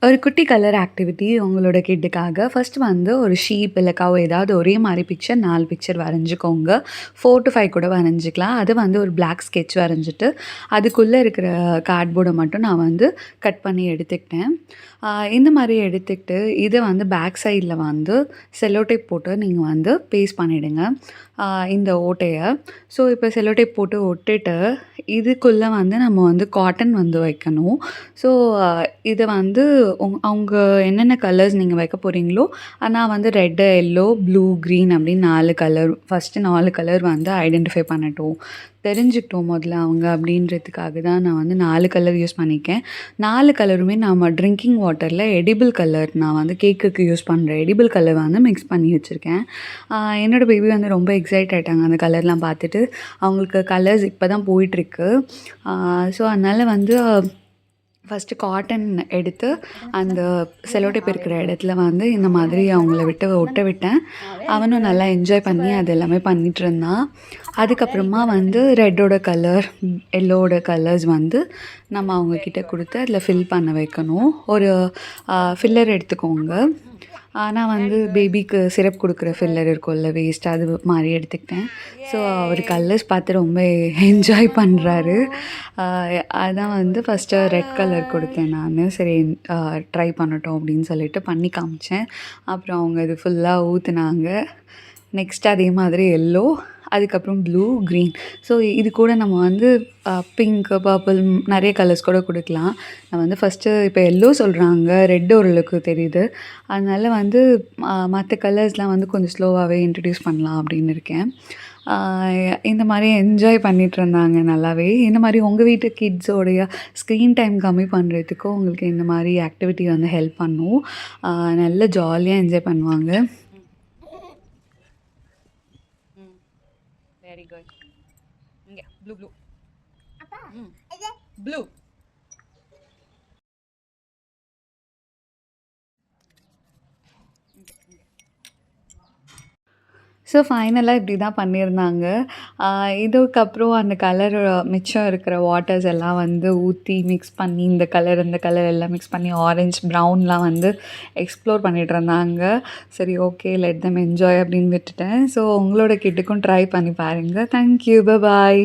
ஒரு குட்டி colour activity உங்களோட கிட்டுக்காக. ஃபர்ஸ்ட் வந்து ஒரு ஷீப் இல்ல கவ் ஏதாவது ஒரே மாரி பிக்சர் 4 பிக்சர் வரைஞ்சுக்கோங்க. 4 to 5 கூட வரைஞ்சிக்கலாம். அது வந்து ஒரு பிளாக் ஸ்கெட்ச் வரைஞ்சிட்டு, அதுக்குள்ள இருக்கிற கார்ட்போர்ட மட்டும் நான் வந்து கட் பண்ணி எடுத்துக்கிட்டேன். இந்த மாரி எடுத்துக்கிட்டு, இத வந்து பேக் சைட்ல வந்து செல்லோ டேப் போட்டு நீங்க வந்து பேஸ்ட் பண்ணிடுங்க. இந்த ஓட்டைய. ஸோ, இப்போ செல்லோ டேப் போட்டு ஒட்டிட்டு, இதுக்குள்ள வந்து நம்ம வந்து காட்டன் வந்து வைக்கணும். ஸோ, இத வந்து அவங்க என்னென்ன கலர்ஸ் நீங்க வைக்க போறீங்களோ, நான் வந்து ரெட், எல்லோ, ப்ளூ, கிரீன் அப்படின்னு 4 கலர் ஃபர்ஸ்ட்டு 4 கலர் வந்து ஐடென்டிஃபை பண்ணட்டும். தெரிஞ்சுக்கிட்டோம் முதல்ல அவங்க அப்படின்றதுக்காக தான் நான் வந்து 4 கலர் யூஸ் பண்ணியிருக்கேன். 4 கலருமே நம்ம ட்ரிங்கிங் வாட்டர்ல எடிபிள் கலர் நான் வந்து கேக்குக்கு யூஸ் பண்ற எடிபிள் கலர் வந்து மிக்ஸ் பண்ணி வச்சிருக்கேன். என்னோட பேபி வந்து ரொம்ப எக்ஸைட் ஆயிட்டாங்க அந்த கலர்லாம் பார்த்துட்டு. அவங்களுக்கு கலர்ஸ் இப்ப தான் போயிட்டுருக்கு. ஸோ, அதனால வந்து ஃபர்ஸ்ட்டு காட்டன் எடுத்து அந்த செல்லோ டேப் இருக்கிற இடத்துல வந்து இந்த மாதிரி அவங்கள விட்டு ஒட்ட விட்டேன். அவனும் நல்லா என்ஜாய் பண்ணி அது எல்லாமே பண்ணிட்டுருந்தான். அதுக்கப்புறமா வந்து ரெட்டோட கலர், எல்லோவோட கலர்ஸ் வந்து நம்ம அவங்க கிட்ட குடுத்து அதில ஃபில் பண்ண வைக்கணும். ஒரு ஃபில்லர் எடுத்துக்கோங்க. நான் வந்து பேபிக்கு சிரப் குடுக்குற ஃபில்லர் இருக்கும்ல வேஸ்ட் அது மாரி எடுத்துக்கிட்டேன். ஸோ, அவரு கலர்ஸ் பார்த்து ரொம்ப என்ஜாய் பண்றாரு. அ அதான் வந்து ஃபர்ஸ்ட்டு ரெட் கலர் குடுத்தேன் நானு. சரி ட்ரை பண்ணட்டும் அப்படின்னு சொல்லிட்டு பண்ணி காமிச்சேன். அப்புறம் அவங்க இது ஃபுல்லா ஊத்துனாங்க. நெக்ஸ்ட் அதே மாதிரி எல்லோ, அதுக்கப்புறம் ப்ளூ, கிரீன். ஸோ, இது கூட நம்ம வந்து பிங்க், பர்பிள் நெறைய கலர்ஸ் கூட குடுக்கலாம். நான் வந்து ஃபர்ஸ்ட்டு இப்போ எல்லோ சொல்றாங்க. ரெட் ஓரளவுக்கு தெரியுது. அதனால வந்து மத்த கலர்ஸ்லாம் வந்து கொஞ்சம் ஸ்லோவாவே இன்ட்ரோடியூஸ் பண்ணலாம் அப்படின்னு இருக்கேன். ஆ இந்த மாரி என்ஜாய் பண்ணிட்டுருந்தாங்க நல்லாவே. இந்த மாரி உங்க வீட்டு கிட்ஸோடைய ஸ்க்ரீன் டைம் கம்மி பண்றதுக்கும் உங்களுக்கு இந்த மாரி ஆக்டிவிட்டி வந்து ஹெல்ப் பண்ணும். நல்ல ஜாலியா என்ஜாய் பண்ணுவாங்க. Very good. இங்க ப்ளூ ப்ளூ. ப்ளூ. ஸோ, ஃபைனலா இப்படி தான் பண்ணியிருந்தாங்க. இதுக்கப்புறம் அந்த கலர் மிச்சம் இருக்கிற வாட்டர்ஸ் எல்லாம் வந்து ஊத்தி மிக்ஸ் பண்ணி இந்த கலர், இந்த கலர் எல்லாம் மிக்ஸ் பண்ணி ஆரஞ்ச், ப்ரவுன்லாம் வந்து எக்ஸ்ப்ளோர் பண்ணிட்டுருந்தாங்க. சரி ஓகே லெட் தெம் என்ஜாய் அப்படின்னு விட்டுட்டேன். ஸோ, உங்களோட கிட்டுக்கும் ட்ரை பண்ணி பாருங்க. Thank you. பாய்.